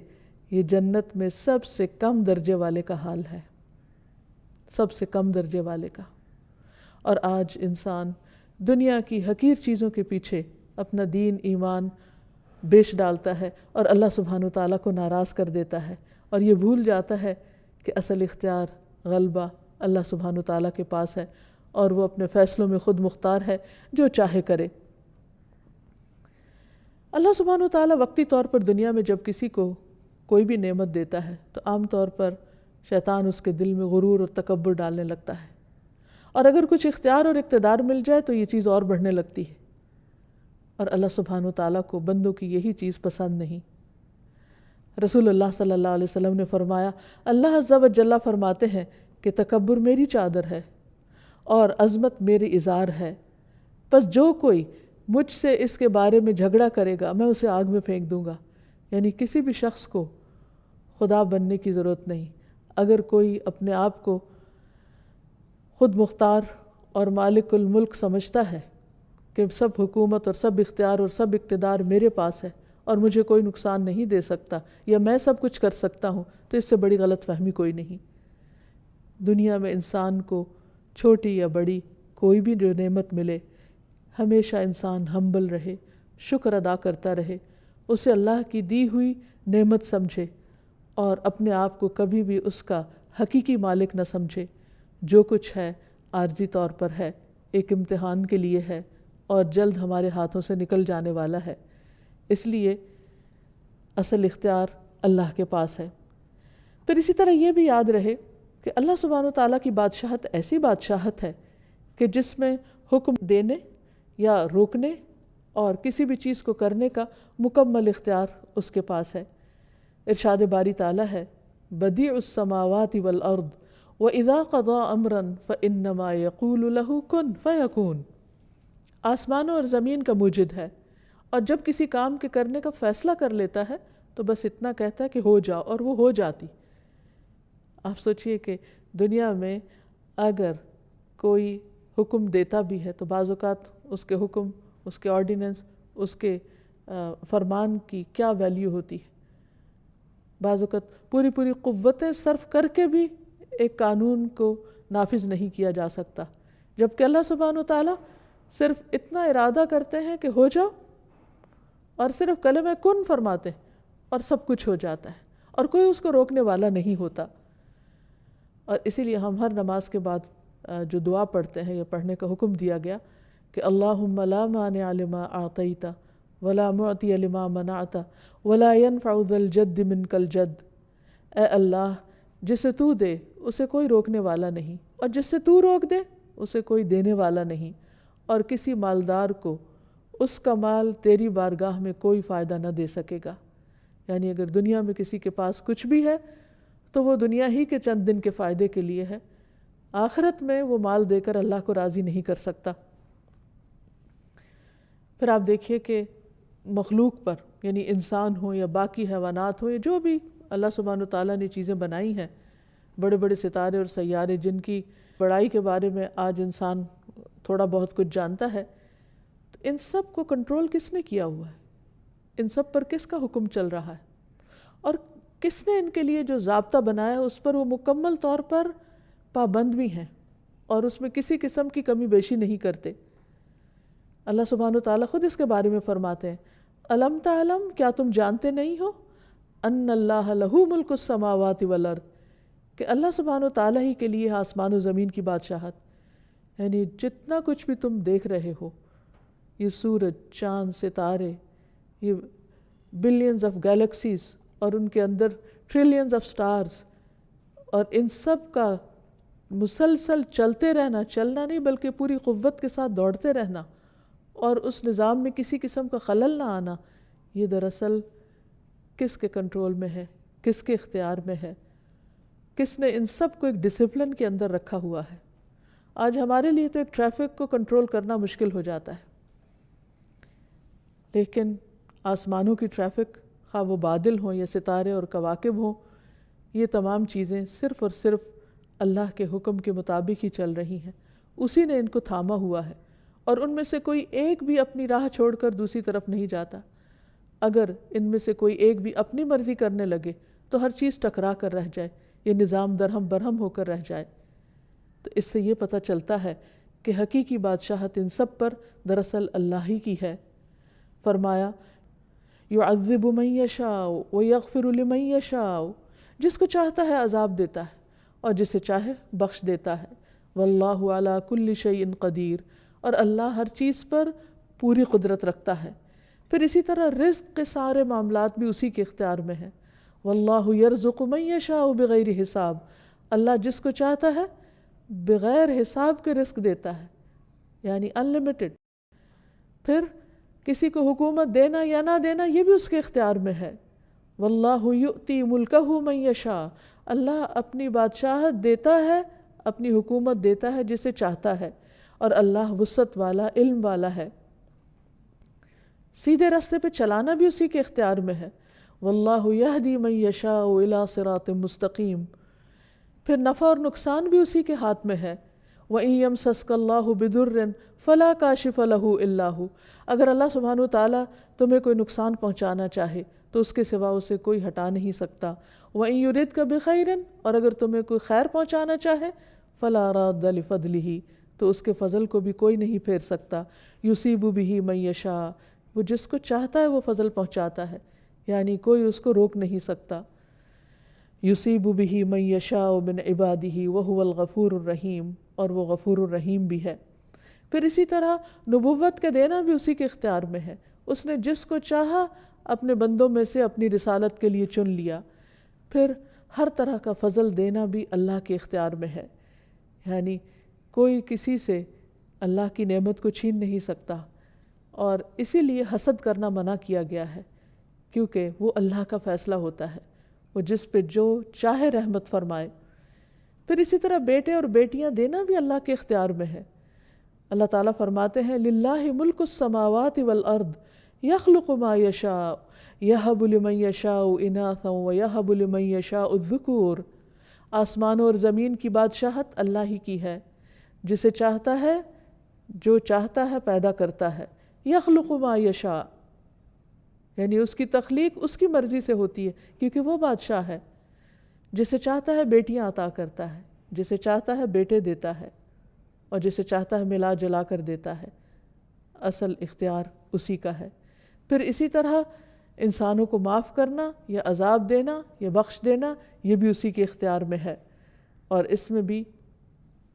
یہ جنت میں سب سے کم درجے والے کا حال ہے، سب سے کم درجے والے کا۔ اور آج انسان دنیا کی حقیر چیزوں کے پیچھے اپنا دین ایمان بیچ ڈالتا ہے اور اللہ سبحانہ وتعالیٰ کو ناراض کر دیتا ہے، اور یہ بھول جاتا ہے کہ اصل اختیار غلبہ اللہ سبحانہ وتعالیٰ کے پاس ہے، اور وہ اپنے فیصلوں میں خود مختار ہے، جو چاہے کرے۔ اللہ سبحانہ وتعالیٰ وقتی طور پر دنیا میں جب کسی کو کوئی بھی نعمت دیتا ہے تو عام طور پر شیطان اس کے دل میں غرور اور تکبر ڈالنے لگتا ہے، اور اگر کچھ اختیار اور اقتدار مل جائے تو یہ چیز اور بڑھنے لگتی ہے، اور اللہ سبحانہ وتعالیٰ کو بندوں کی یہی چیز پسند نہیں۔ رسول اللہ صلی اللہ علیہ وسلم نے فرمایا، اللہ عز و جل فرماتے ہیں کہ تکبر میری چادر ہے اور عظمت میری ازار ہے، پس جو کوئی مجھ سے اس کے بارے میں جھگڑا کرے گا میں اسے آگ میں پھینک دوں گا۔ یعنی کسی بھی شخص کو خدا بننے کی ضرورت نہیں۔ اگر کوئی اپنے آپ کو خود مختار اور مالک الملک سمجھتا ہے کہ سب حکومت اور سب اختیار اور سب اقتدار میرے پاس ہے اور مجھے کوئی نقصان نہیں دے سکتا، یا میں سب کچھ کر سکتا ہوں، تو اس سے بڑی غلط فہمی کوئی نہیں۔ دنیا میں انسان کو چھوٹی یا بڑی کوئی بھی جو نعمت ملے، ہمیشہ انسان ہمبل رہے، شکر ادا کرتا رہے، اسے اللہ کی دی ہوئی نعمت سمجھے، اور اپنے آپ کو کبھی بھی اس کا حقیقی مالک نہ سمجھے۔ جو کچھ ہے عارضی طور پر ہے، ایک امتحان کے لیے ہے، اور جلد ہمارے ہاتھوں سے نکل جانے والا ہے۔ اس لیے اصل اختیار اللہ کے پاس ہے۔ پھر اسی طرح یہ بھی یاد رہے کہ اللہ سبحانہ وتعالیٰ کی بادشاہت ایسی بادشاہت ہے کہ جس میں حکم دینے یا روکنے اور کسی بھی چیز کو کرنے کا مکمل اختیار اس کے پاس ہے۔ ارشاد باری تعالیٰ ہے، بدیع السماوات والارض وَإِذَا قَضَى أَمْرًا فَإِنَّمَا يَقُولُ لَهُ كُن فَيَكُونُ۔ آسمانوں اور زمین کا موجد ہے، اور جب کسی کام کے کرنے کا فیصلہ کر لیتا ہے تو بس اتنا کہتا ہے کہ ہو جاؤ، اور وہ ہو جاتی۔ آپ سوچئے کہ دنیا میں اگر کوئی حکم دیتا بھی ہے تو بعض اوقات اس کے حکم، اس کے آرڈیننس، اس کے فرمان کی کیا ویلیو ہوتی ہے۔ بعض اوقات پوری قوتیں صرف کر کے بھی ایک قانون کو نافذ نہیں کیا جا سکتا، جبکہ اللہ سبحانہ وتعالیٰ صرف اتنا ارادہ کرتے ہیں کہ ہو جاؤ، اور صرف کلمہ کن فرماتے ہیں اور سب کچھ ہو جاتا ہے، اور کوئی اس کو روکنے والا نہیں ہوتا۔ اور اسی لیے ہم ہر نماز کے بعد جو دعا پڑھتے ہیں یا پڑھنے کا حکم دیا گیا کہ اللہم لا مانع لما اعطیت ولا معطی لما منعت ولا ينفع ذا الجد منک الجد۔ اے اللہ، جسے تو دے اسے کوئی روکنے والا نہیں، اور جس سے تو روک دے اسے کوئی دینے والا نہیں، اور کسی مالدار کو اس کا مال تیری بارگاہ میں کوئی فائدہ نہ دے سکے گا۔ یعنی اگر دنیا میں کسی کے پاس کچھ بھی ہے تو وہ دنیا ہی کے چند دن کے فائدے کے لیے ہے، آخرت میں وہ مال دے کر اللہ کو راضی نہیں کر سکتا۔ پھر آپ دیکھیے کہ مخلوق پر، یعنی انسان ہو یا باقی حیوانات ہو، یا جو بھی اللہ سبحانہ وتعالیٰ نے چیزیں بنائی ہیں، بڑے بڑے ستارے اور سیارے جن کی بڑائی کے بارے میں آج انسان تھوڑا بہت کچھ جانتا ہے، تو ان سب کو کنٹرول کس نے کیا ہوا ہے؟ ان سب پر کس کا حکم چل رہا ہے؟ اور کس نے ان کے لیے جو ضابطہ بنایا اس پر وہ مکمل طور پر پابند بھی ہیں، اور اس میں کسی قسم کی کمی بیشی نہیں کرتے۔ اللہ سبحانہ وتعالیٰ خود اس کے بارے میں فرماتے ہیں، الم تعلم، کیا تم جانتے نہیں ہو، ان اللہ لہ ملک السماوات والارض، کہ اللہ سبحانہ وتعالیٰ ہی کے لیے آسمان و زمین کی بادشاہت۔ یعنی جتنا کچھ بھی تم دیکھ رہے ہو، یہ سورج، چاند، ستارے، یہ بلینز آف گیلیکسیز، اور ان کے اندر ٹریلینز آف سٹارز، اور ان سب کا مسلسل چلتے رہنا، چلنا نہیں بلکہ پوری قوت کے ساتھ دوڑتے رہنا اور اس نظام میں کسی قسم کا خلل نہ آنا، یہ دراصل کس کے کنٹرول میں ہے، کس کے اختیار میں ہے، کس نے ان سب کو ایک ڈسپلن کے اندر رکھا ہوا ہے۔ آج ہمارے لیے تو ایک ٹریفک کو کنٹرول کرنا مشکل ہو جاتا ہے، لیکن آسمانوں کی ٹریفک، خواہ وہ بادل ہوں یا ستارے اور کواکب ہوں، یہ تمام چیزیں صرف اور صرف اللہ کے حکم کے مطابق ہی چل رہی ہیں، اسی نے ان کو تھاما ہوا ہے، اور ان میں سے کوئی ایک بھی اپنی راہ چھوڑ کر دوسری طرف نہیں جاتا۔ اگر ان میں سے کوئی ایک بھی اپنی مرضی کرنے لگے تو ہر چیز ٹکرا کر رہ جائے، یہ نظام درہم برہم ہو کر رہ جائے۔ تو اس سے یہ پتہ چلتا ہے کہ حقیقی بادشاہت ان سب پر دراصل اللہ ہی کی ہے۔ فرمایا یعذب من یشاء ویغفر لمن یشاء، جس کو چاہتا ہے عذاب دیتا ہے اور جسے چاہے بخش دیتا ہے۔ واللہ علی کل شیء قدیر، اور اللہ ہر چیز پر پوری قدرت رکھتا ہے۔ پھر اسی طرح رزق کے سارے معاملات بھی اسی کے اختیار میں ہیں۔ واللہ یرزق من یشاء بغیر حساب، اللہ جس کو چاہتا ہے بغیر حساب کے رزق دیتا ہے، یعنی انلمیٹڈ۔ پھر کسی کو حکومت دینا یا نہ دینا یہ بھی اس کے اختیار میں ہے۔ واللہ یؤتی ملکہ من یشاء، اللہ اپنی بادشاہت دیتا ہے، اپنی حکومت دیتا ہے جسے چاہتا ہے، اور اللہ وسعت والا، علم والا ہے۔ سیدھے راستے پہ چلانا بھی اسی کے اختیار میں ہے۔ واللہ یہدی من یشاء الی صراط مستقیم۔ پھر نفع اور نقصان بھی اسی کے ہاتھ میں ہے۔ وَإِن يَمْسَسْكَ اللَّهُ بِضُرٍّ فَلَا كَاشِفَ لَهُ إِلَّا هُ، اگر اللہ سبحانہ وتعالیٰ تمہیں کوئی نقصان پہنچانا چاہے تو اس کے سوا اسے کوئی ہٹا نہیں سکتا۔ وَإِن يُرِدْكَ بِخَيْرٍ، اور اگر تمہیں کوئی خیر پہنچانا چاہے فَلَا رَادَّ لِفَضْلِهِ، تو اس کے فضل کو بھی کوئی نہیں پھیر سکتا۔ يُصِيبُ بِهِ مَن يَشَاءُ، وہ جس کو چاہتا ہے وہ فضل پہنچاتا ہے، یعنی کوئی اس کو روک نہیں سکتا۔ یصیب بہ من یشاء من عبادہ وہو الغفور الرحیم، اور وہ غفور الرحیم بھی ہے۔ پھر اسی طرح نبوت کا دینا بھی اسی کے اختیار میں ہے، اس نے جس کو چاہا اپنے بندوں میں سے اپنی رسالت کے لیے چن لیا۔ پھر ہر طرح کا فضل دینا بھی اللہ کے اختیار میں ہے، یعنی کوئی کسی سے اللہ کی نعمت کو چھین نہیں سکتا، اور اسی لیے حسد کرنا منع کیا گیا ہے، کیونکہ وہ اللہ کا فیصلہ ہوتا ہے، وہ جس پہ جو چاہے رحمت فرمائے۔ پھر اسی طرح بیٹے اور بیٹیاں دینا بھی اللہ کے اختیار میں ہے۔ اللہ تعالیٰ فرماتے ہیں للہ ملک السماوات والارض یخلق ما یشاء یہب لمن یشاء اناثا ویہب لمن یشاء الذکور، آسمانوں اور زمین کی بادشاہت اللہ ہی کی ہے، جسے چاہتا ہے جو چاہتا ہے پیدا کرتا ہے۔ یخلق ما یشاء، یعنی اس کی تخلیق اس کی مرضی سے ہوتی ہے، کیونکہ وہ بادشاہ ہے۔ جسے چاہتا ہے بیٹیاں عطا کرتا ہے، جسے چاہتا ہے بیٹے دیتا ہے، اور جسے چاہتا ہے ملا جلا کر دیتا ہے۔ اصل اختیار اسی کا ہے۔ پھر اسی طرح انسانوں کو معاف کرنا یا عذاب دینا یا بخش دینا یہ بھی اسی کے اختیار میں ہے، اور اس میں بھی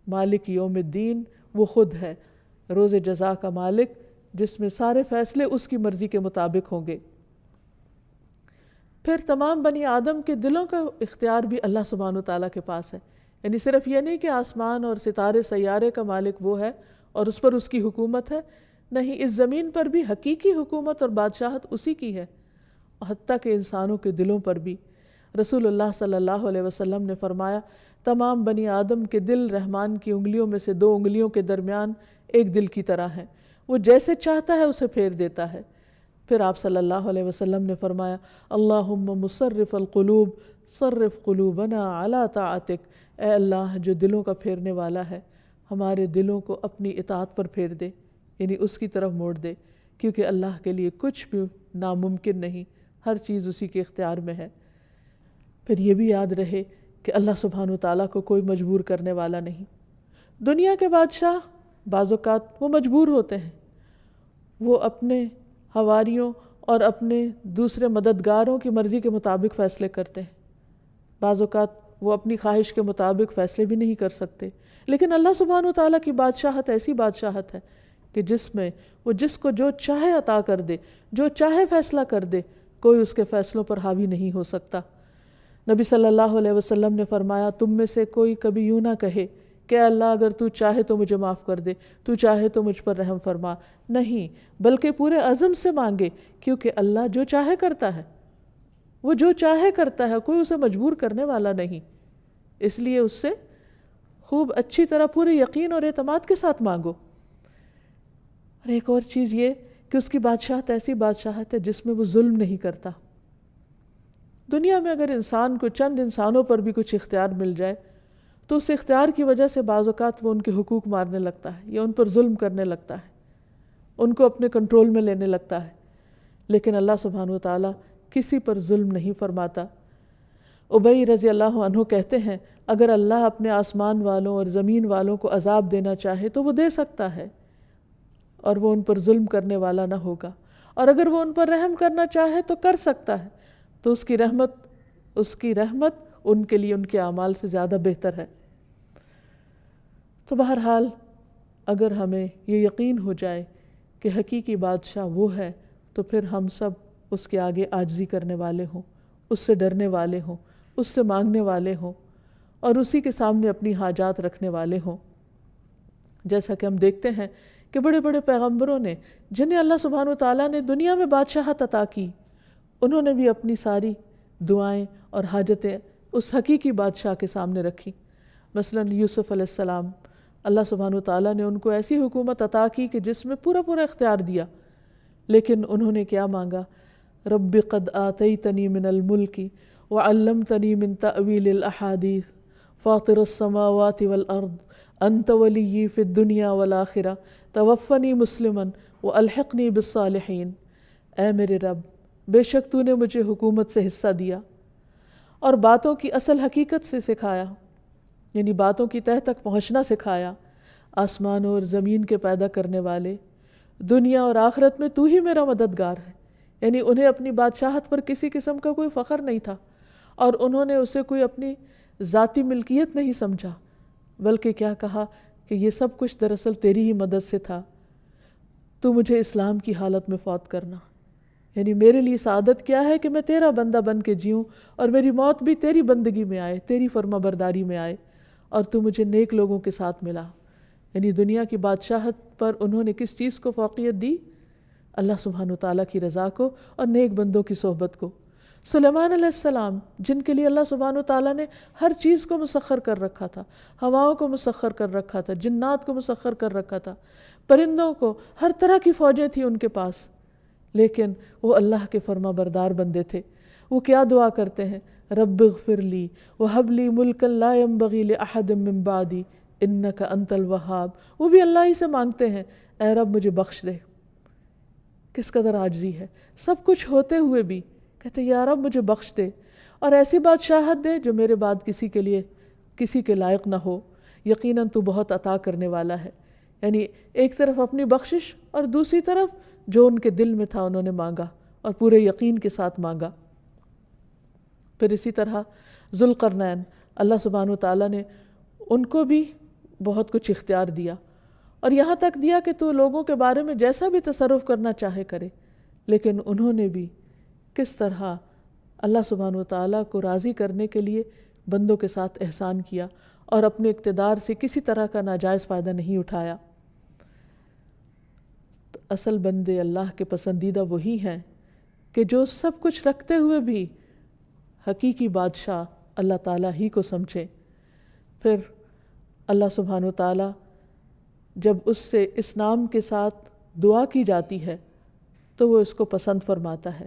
مالک یوم الدین وہ خود ہے، روز جزا کا مالک، جس میں سارے فیصلے اس کی مرضی کے مطابق ہوں گے۔ پھر تمام بنی آدم کے دلوں کا اختیار بھی اللہ سبحانہ وتعالیٰ کے پاس ہے، یعنی صرف یہ نہیں کہ آسمان اور ستارے سیارے کا مالک وہ ہے اور اس پر اس کی حکومت ہے، نہیں، اس زمین پر بھی حقیقی حکومت اور بادشاہت اسی کی ہے، حتیٰ کہ انسانوں کے دلوں پر بھی۔ رسول اللہ صلی اللہ علیہ وسلم نے فرمایا تمام بنی آدم کے دل رحمان کی انگلیوں میں سے 2 انگلیوں کے درمیان ایک دل کی طرح ہیں، وہ جیسے چاہتا ہے اسے پھیر دیتا ہے۔ پھر آپ صلی اللہ علیہ وسلم نے فرمایا اللہم مصرف القلوب صرف قلوبنا علی طاعتک، اے اللہ جو دلوں کا پھیرنے والا ہے، ہمارے دلوں کو اپنی اطاعت پر پھیر دے، یعنی اس کی طرف موڑ دے، کیونکہ اللہ کے لیے کچھ بھی ناممکن نہیں، ہر چیز اسی کے اختیار میں ہے۔ پھر یہ بھی یاد رہے کہ اللہ سبحانہ وتعالیٰ کو کوئی مجبور کرنے والا نہیں۔ دنیا کے بادشاہ بعض اوقات وہ مجبور ہوتے ہیں، وہ اپنے حواریوں اور اپنے دوسرے مددگاروں کی مرضی کے مطابق فیصلے کرتے ہیں، بعض اوقات وہ اپنی خواہش کے مطابق فیصلے بھی نہیں کر سکتے، لیکن اللہ سبحانہ وتعالیٰ کی بادشاہت ایسی بادشاہت ہے کہ جس میں وہ جس کو جو چاہے عطا کر دے، جو چاہے فیصلہ کر دے، کوئی اس کے فیصلوں پر حاوی نہیں ہو سکتا۔ نبی صلی اللہ علیہ وسلم نے فرمایا تم میں سے کوئی کبھی یوں نہ کہے کہ اللہ اگر تو چاہے تو مجھے معاف کر دے، تو چاہے تو مجھ پر رحم فرما، نہیں، بلکہ پورے عزم سے مانگے، کیونکہ اللہ جو چاہے کرتا ہے، وہ جو چاہے کرتا ہے، کوئی اسے مجبور کرنے والا نہیں، اس لیے اس سے خوب اچھی طرح پورے یقین اور اعتماد کے ساتھ مانگو۔ اور ایک اور چیز یہ کہ اس کی بادشاہت ایسی بادشاہت ہے جس میں وہ ظلم نہیں کرتا۔ دنیا میں اگر انسان کو چند انسانوں پر بھی کچھ اختیار مل جائے تو اس اختیار کی وجہ سے بعض اوقات وہ ان کے حقوق مارنے لگتا ہے یا ان پر ظلم کرنے لگتا ہے، ان کو اپنے کنٹرول میں لینے لگتا ہے، لیکن اللہ سبحانہ وتعالیٰ کسی پر ظلم نہیں فرماتا۔ ابی رضی اللہ عنہ کہتے ہیں اگر اللہ اپنے آسمان والوں اور زمین والوں کو عذاب دینا چاہے تو وہ دے سکتا ہے، اور وہ ان پر ظلم کرنے والا نہ ہوگا، اور اگر وہ ان پر رحم کرنا چاہے تو کر سکتا ہے، تو اس کی رحمت ان کے لیے ان کے اعمال سے زیادہ بہتر ہے۔ تو بہرحال اگر ہمیں یہ یقین ہو جائے کہ حقیقی بادشاہ وہ ہے تو پھر ہم سب اس کے آگے عاجزی کرنے والے ہوں، اس سے ڈرنے والے ہوں، اس سے مانگنے والے ہوں، اور اسی کے سامنے اپنی حاجات رکھنے والے ہوں۔ جیسا کہ ہم دیکھتے ہیں کہ بڑے بڑے پیغمبروں نے جنہیں اللہ سبحانہ وتعالیٰ نے دنیا میں بادشاہت عطا کی، انہوں نے بھی اپنی ساری دعائیں اور حاجتیں اس حقیقی بادشاہ کے سامنے رکھی۔ مثلا یوسف علیہ السلام، اللہ سبحانہ وتعالیٰ نے ان کو ایسی حکومت عطا کی کہ جس میں پورا اختیار دیا، لیکن انہوں نے کیا مانگا؟ رب قد آتیتنی من الملک وعلمتنی من تأویل الاحادیث فاطر السماوات والارض انت ولی فی الدنیا والآخرہ توفنی مسلما والحقنی بالصالحین۔ اے میرے رب، بے شک تو نے مجھے حکومت سے حصہ دیا اور باتوں کی اصل حقیقت سے سکھایا، یعنی باتوں کی تہ تک پہنچنا سکھایا۔ آسمان اور زمین کے پیدا کرنے والے، دنیا اور آخرت میں تو ہی میرا مددگار ہے، یعنی انہیں اپنی بادشاہت پر کسی قسم کا کوئی فخر نہیں تھا، اور انہوں نے اسے کوئی اپنی ذاتی ملکیت نہیں سمجھا، بلکہ کیا کہا کہ یہ سب کچھ دراصل تیری ہی مدد سے تھا، تو مجھے اسلام کی حالت میں فوت کرنا، یعنی میرے لیے سعادت کیا ہے کہ میں تیرا بندہ بن کے جیوں اور میری موت بھی تیری بندگی میں آئے، تیری فرما برداری میں آئے، اور تو مجھے نیک لوگوں کے ساتھ ملا۔ یعنی دنیا کی بادشاہت پر انہوں نے کس چیز کو فوقیت دی؟ اللہ سبحانہ وتعالیٰ کی رضا کو اور نیک بندوں کی صحبت کو۔ سلیمان علیہ السلام، جن کے لیے اللہ سبحانہ وتعالیٰ نے ہر چیز کو مسخر کر رکھا تھا، ہواؤں کو مسخر کر رکھا تھا، جنات کو مسخر کر رکھا تھا، پرندوں کو، ہر طرح کی فوجیں تھیں ان کے پاس، لیکن وہ اللہ کے فرما بردار بندے تھے۔ وہ کیا دعا کرتے ہیں؟ رب اغفر لی وہب لی ملکا لا ينبغی لأحد من بعدی انک انت الوہاب۔ وہ بھی اللہ ہی سے مانگتے ہیں، اے رب مجھے بخش دے۔ کس قدر عاجزی ہے، سب کچھ ہوتے ہوئے بھی کہتے یا رب مجھے بخش دے، اور ایسی بادشاہت دے جو میرے بعد کسی کے لائق نہ ہو، یقیناً تو بہت عطا کرنے والا ہے۔ یعنی ایک طرف اپنی بخشش اور دوسری طرف جو ان کے دل میں تھا انہوں نے مانگا اور پورے یقین کے ساتھ مانگا۔ پھر اسی طرح ذوالقرنین، اللہ سبحانہ وتعالیٰ نے ان کو بھی بہت کچھ اختیار دیا، اور یہاں تک دیا کہ تو لوگوں کے بارے میں جیسا بھی تصرف کرنا چاہے کرے، لیکن انہوں نے بھی کس طرح اللہ سبحانہ وتعالیٰ کو راضی کرنے کے لیے بندوں کے ساتھ احسان کیا اور اپنے اقتدار سے کسی طرح کا ناجائز فائدہ نہیں اٹھایا۔ تو اصل بندے اللہ کے پسندیدہ وہی ہیں کہ جو سب کچھ رکھتے ہوئے بھی حقیقی بادشاہ اللہ تعالیٰ ہی کو سمجھے۔ پھر اللہ سبحانہ وتعالیٰ جب اس سے اس نام کے ساتھ دعا کی جاتی ہے تو وہ اس کو پسند فرماتا ہے۔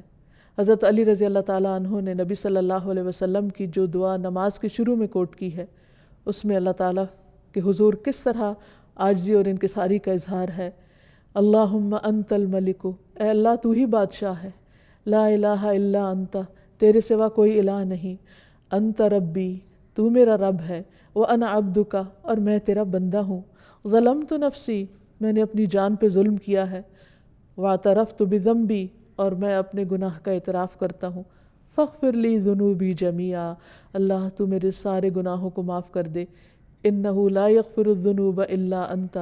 حضرت علی رضی اللہ تعالیٰ عنہ نے نبی صلی اللہ علیہ وسلم کی جو دعا نماز کے شروع میں کوٹ کی ہے، اس میں اللہ تعالیٰ کے حضور کس طرح عاجزی اور انکساری کا اظہار ہے۔ اللہم انت الملک، اے اللہ تو ہی بادشاہ ہے، لا الہ الا انت، تیرے سوا کوئی الہ نہیں، انت ربی، تو میرا رب ہے، وانا عبدک، اور میں تیرا بندہ ہوں، ظلمت نفسی، میں نے اپنی جان پہ ظلم کیا ہے، واعترفت بذنبی، اور میں اپنے گناہ کا اعتراف کرتا ہوں، فاغفر لی ذنوبی جمیعا، اللہ تو میرے سارے گناہوں کو معاف کر دے، انہ لا یغفر الذنوب الا انت،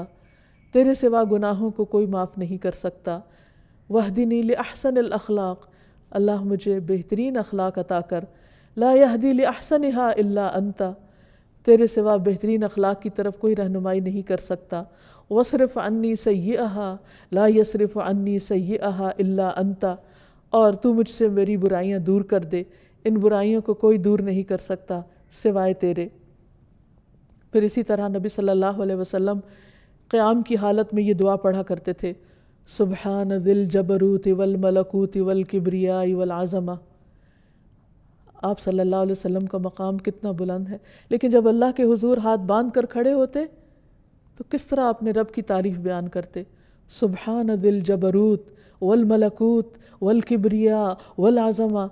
تیرے سوا گناہوں کو کوئی معاف نہیں کر سکتا، واہدنی لاحسن الاخلاق، اللہ مجھے بہترین اخلاق عطا کر، لا یہدی لاحسنھا الا انت، تیرے سوا بہترین اخلاق کی طرف کوئی رہنمائی نہیں کر سکتا. وَاصْرِفْ عَنِّي سَيِّئَهَا لَا يَصْرِفُ عَنِّي سَيِّئَهَا إِلَّا أَنْتَ، اور تو مجھ سے میری برائیاں دور کر دے، ان برائیوں کو کوئی دور نہیں کر سکتا سوائے تیرے. پھر اسی طرح نبی صلی اللہ علیہ وسلم قیام کی حالت میں یہ دعا پڑھا کرتے تھے، سبحان ذی الجبروت والملکوت والکبریاء والعظمہ. آپ صلی اللہ علیہ وسلم کا مقام کتنا بلند ہے، لیکن جب اللہ کے حضور ہاتھ باندھ کر کھڑے ہوتے تو کس طرح اپنے رب کی تعریف بیان کرتے. سبحان ذی الجبروت والملکوت والکبریاء والعظمہ،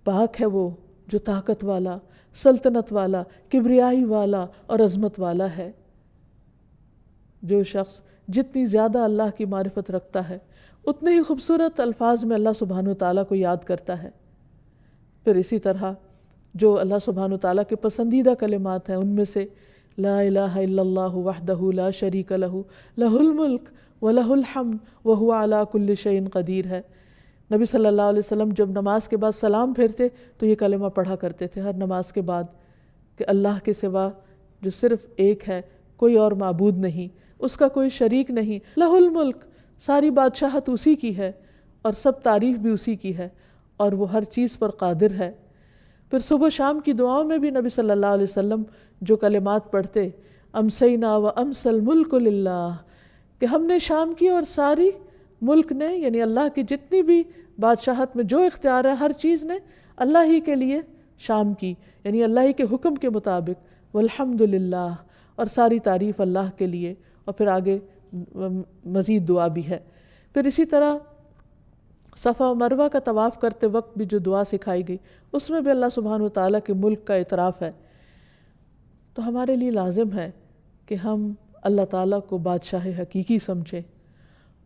پاک ہے وہ جو طاقت والا، سلطنت والا، کبریائی والا اور عظمت والا ہے. جو شخص جتنی زیادہ اللہ کی معرفت رکھتا ہے اتنے ہی خوبصورت الفاظ میں اللہ سبحانہ وتعالیٰ کو یاد کرتا ہے. پھر اسی طرح جو اللہ سبحانہ وتعالیٰ کے پسندیدہ کلمات ہیں ان میں سے لا الہ الا اللہ وحدہ لا شریک لہ لہ الملک ولہ الحمد وہو علی کل شیء قدیر ہے. نبی صلی اللہ علیہ وسلم جب نماز کے بعد سلام پھیرتے تو یہ کلمہ پڑھا کرتے تھے ہر نماز کے بعد کہ اللہ کے سوا جو صرف ایک ہے، کوئی اور معبود نہیں، اس کا کوئی شریک نہیں، لہ الملک، ساری بادشاہت اسی کی ہے اور سب تعریف بھی اسی کی ہے اور وہ ہر چیز پر قادر ہے. پھر صبح و شام کی دعاؤں میں بھی نبی صلی اللہ علیہ وسلم جو کلمات پڑھتے، امسینا و امس الملک للہ، کہ ہم نے شام کی اور ساری ملک نے، یعنی اللہ کی جتنی بھی بادشاہت میں جو اختیار ہے ہر چیز نے اللہ ہی کے لیے شام کی، یعنی اللہ ہی کے حکم کے مطابق، والحمد للہ، اور ساری تعریف اللہ کے لیے. اور پھر آگے مزید دعا بھی ہے. پھر اسی طرح صفا و مروہ کا طواف کرتے وقت بھی جو دعا سکھائی گئی اس میں بھی اللہ سبحانہ وتعالیٰ کے ملک کا اعتراف ہے. تو ہمارے لیے لازم ہے کہ ہم اللہ تعالیٰ کو بادشاہ حقیقی سمجھیں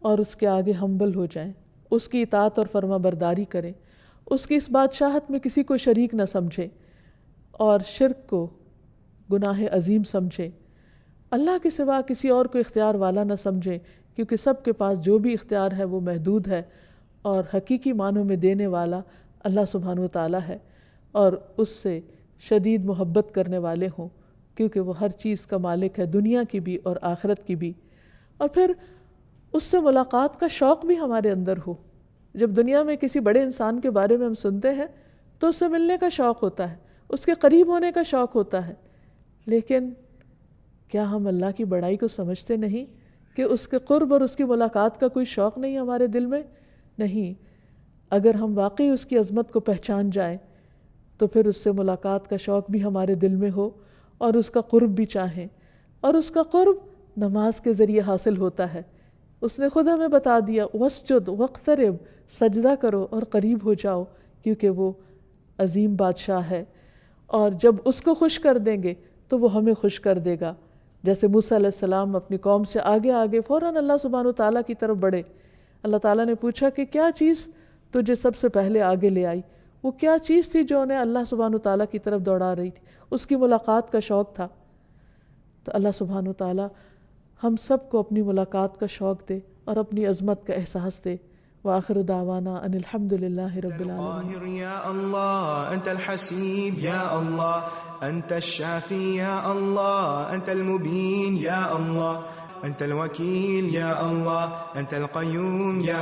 اور اس کے آگے ہمبل ہو جائیں، اس کی اطاعت اور فرما برداری کریں، اس کی اس بادشاہت میں کسی کو شریک نہ سمجھیں اور شرک کو گناہ عظیم سمجھیں. اللہ کے سوا کسی اور کو اختیار والا نہ سمجھیں، کیونکہ سب کے پاس جو بھی اختیار ہے وہ محدود ہے اور حقیقی معنوں میں دینے والا اللہ سبحانہ وتعالیٰ ہے. اور اس سے شدید محبت کرنے والے ہوں، کیونکہ وہ ہر چیز کا مالک ہے، دنیا کی بھی اور آخرت کی بھی. اور پھر اس سے ملاقات کا شوق بھی ہمارے اندر ہو. جب دنیا میں کسی بڑے انسان کے بارے میں ہم سنتے ہیں تو اس سے ملنے کا شوق ہوتا ہے، اس کے قریب ہونے کا شوق ہوتا ہے، لیکن کیا ہم اللہ کی بڑائی کو سمجھتے نہیں کہ اس کے قرب اور اس کی ملاقات کا کوئی شوق نہیں ہمارے دل میں؟ نہیں. اگر ہم واقعی اس کی عظمت کو پہچان جائیں تو پھر اس سے ملاقات کا شوق بھی ہمارے دل میں ہو اور اس کا قرب بھی چاہیں. اور اس کا قرب نماز کے ذریعے حاصل ہوتا ہے. اس نے خود ہمیں بتا دیا وَاسْجُدْ وَاقْتَرِبْ، سجدہ کرو اور قریب ہو جاؤ، کیونکہ وہ عظیم بادشاہ ہے. اور جب اس کو خوش کر دیں گے تو وہ ہمیں خوش کر دے گا. جیسے موسیٰ علیہ السلام اپنی قوم سے آگے آگے فوراً اللہ سبحانہ وتعالیٰ کی طرف بڑھے. اللہ تعالیٰ نے پوچھا کہ کیا چیز تجھے سب سے پہلے آگے لے آئی؟ وہ کیا چیز تھی جو انہیں اللہ سبحانہ وتعالیٰ کی طرف دوڑا رہی تھی؟ اس کی ملاقات کا شوق تھا. تو اللہ سبحانہ وتعالیٰ ہم سب کو اپنی ملاقات کا شوق دے اور اپنی عظمت کا احساس دے. وآخر دعوانا ان الحمد للہ رب العالمین. یا اللہ انت الحسیب، یا اللہ انت الشافی، یا اللہ انت المبین، یا اللہ انت الوکیل، یا اللہ انت القیوم، یا